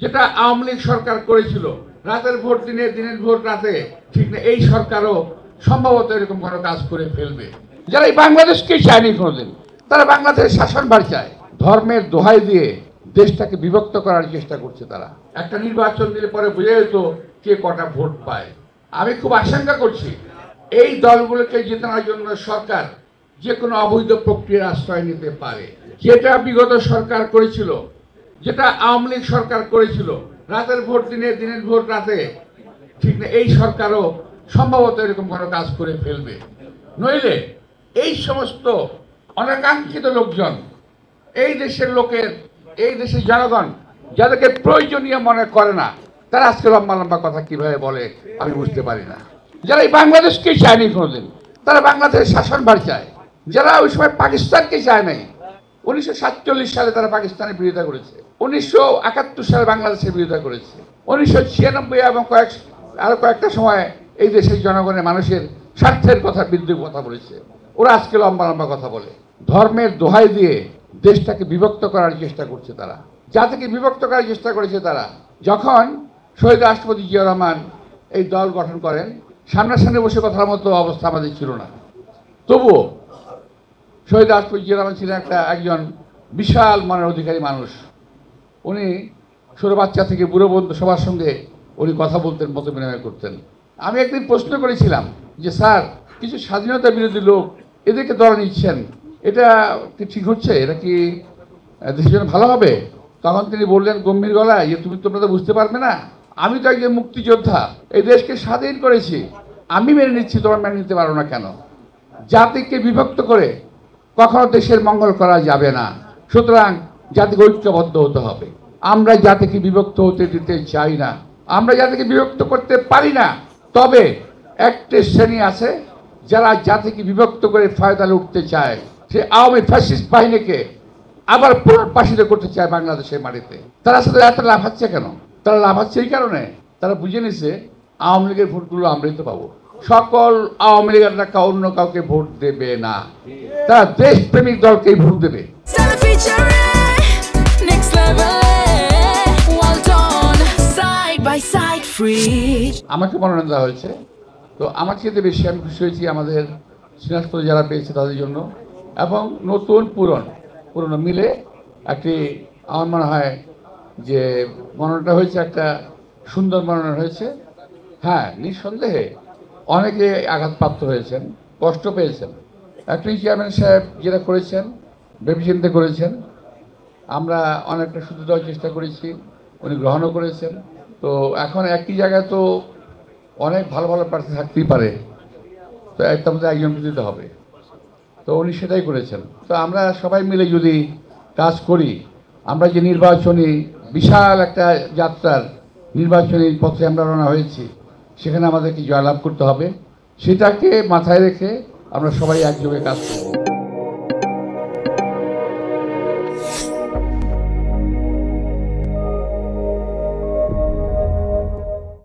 যেটা আওয়ামী লীগ সরকার করেছিল, রাতের ভোট দিনে, দিনের ভোট রাতে, ঠিক না এই সরকারও সম্ভবত এরকম কোনো কাজ করে ফেলবে। যারা এই বাংলাদেশকে চায়নি কোনোদিন, তারা বাংলাদেশের শাসনভার চায়। ধর্মের দোহাই দিয়ে দেশটাকে বিভক্ত করার চেষ্টা করছে তারা। একটা নির্বাচন দিলে পরে বোঝা যেত কে কটা ভোট পায়। আমি খুব আশঙ্কা করছি এই দলগুলোকে জেতানোর জন্য সরকার যে কোনো অবৈধ প্রক্রিয়ার আশ্রয় নিতে পারে। যেটা বিগত সরকার করেছিল, যেটা আওয়ামী লীগ সরকার করেছিল, রাতের ভোট দিনে, দিনের ভোট রাতে, ঠিক না এই সরকারও সম্ভবত এরকম কোনো কাজ করে ফেলবে। নইলে এই সমস্ত অনাকাঙ্ক্ষিত লোকজন, এই দেশের লোকের, এই দেশের জনগণ যাদেরকে প্রয়োজনীয় মনে করে না, তারা আজকে লম্বা লম্বা কথা কিভাবে বলে আমি বুঝতে পারি না। যারা এই বাংলাদেশকে চায়নি কোনোদিন, তারা বাংলাদেশের শাসনভার চায়। যারা ওই সময় পাকিস্তানকে চায় নাই, 1947 সালে তারা পাকিস্তানের বিরোধিতা করেছে, 1971 সালে বাংলাদেশের বিরোধিতা করেছে, 1996 এবং আরো কয়েকটা সময় এই দেশের জনগণের মানুষের স্বার্থের কথা বিরুদ্ধে কথা বলেছে। ওরা আজকে লম্বা লম্বা কথা বলে। ধর্মের দোহাই দিয়ে দেশটাকে বিভক্ত করার চেষ্টা করছে তারা। জাতিকে বিভক্ত করার চেষ্টা করেছে তারা। যখন শহীদ রাষ্ট্রপতি জিয়া রহমান এই দল গঠন করেন, সামনাসামনি বসে কথার মতো অবস্থা আমাদের ছিল না। তবুও শহীদ রাষ্ট্রপতি জিয়া রহমান ছিলেন একজন বিশাল মনের অধিকারী মানুষ। উনি ছোট বাচ্চা থেকে বুড়ো পর্যন্ত সবার সঙ্গে উনি কথা বলতেন, মত বিনিময় করতেন। আমি একদিন প্রশ্ন করেছিলাম যে স্যার, কিছু স্বাধীনতা বিরোধী লোক এদেরকে দল নিচ্ছেন, এটা কি ঠিক হচ্ছে? এটা কি দেশের জন্য ভালো হবে? তখন তিনি বললেন গম্ভীর গলায় যে তোমরা তো বুঝতে পারবে না, আমি তো একজন মুক্তিযোদ্ধা, এই দেশকে স্বাধীন করেছি, আমি মেনে নিচ্ছি, তোমরা মেনে নিতে পারো না কেন? জাতিকে বিভক্ত করে কখনো দেশের মঙ্গল করা যাবে না। সুতরাং জাতিকে ঐক্যবদ্ধ হতে হবে। আমরা জাতিকে বিভক্ত হতে দিতে চাই না, আমরা জাতিকে বিভক্ত করতে পারি না। তবে একটা শ্রেণী আছে যারা জাতিকে বিভক্ত করে ফায়দা লুটতে চায়। সে আওয়ামী ফ্যাসিস্ট বাহিনীকে আবার পুনর্বাসিত করতে চায় বাংলাদেশের মাটিতে। তারা সাথে এত লাভ হচ্ছে কেন? তারা লাভ হচ্ছে এই কারণে, তারা বুঝে নিছে আওয়ামী লীগের ভোটগুলো আমরাই তো পাবো। সকল আওয়ামী লীগের অন্য কাউকে ভোট দেবে না, তারা দেশপ্রেমিক দলকেই ভোট দেবে। আমাকে মনোনয়ন দেওয়া হয়েছে, তো আমার চেয়ে বেশি আমি খুশি হয়েছি আমাদের সিনাজপুরে যারা পেয়েছে তাদের জন্য, এবং নতুন পুরনো মিলে একটি আমার মনে হয় যে মনোনয়নটা হয়েছে, একটা সুন্দর মনোনয়ন হয়েছে। হ্যাঁ, নিঃসন্দেহে অনেকে আঘাতপ্রাপ্ত হয়েছেন, কষ্ট পেয়েছেন। অ্যাক্টিং চেয়ারম্যান সাহেব যেটা করেছেন ভেবেচিন্তে করেছেন, আমরা অনেকটা সুযোগ দেওয়ার চেষ্টা করেছি, উনি গ্রহণও করেছেন। তো এখন একই জায়গায় তো অনেক ভালো ভালো প্রার্থী থাকতেই পারে, তো তার মধ্যে একজনকে দিতে হবে, তো উনি সেটাই করেছেন। তো আমরা সবাই মিলে যদি কাজ করি, আমরা যে নির্বাচনী বিশাল একটা যাত্রার নির্বাচনী পথে আমরা রওনা হয়েছি, সেখানে আমাদেরকে জয়লাভ করতে হবে। সেটাকে মাথায় রেখে আমরা সবাই একযোগে কাজ করব।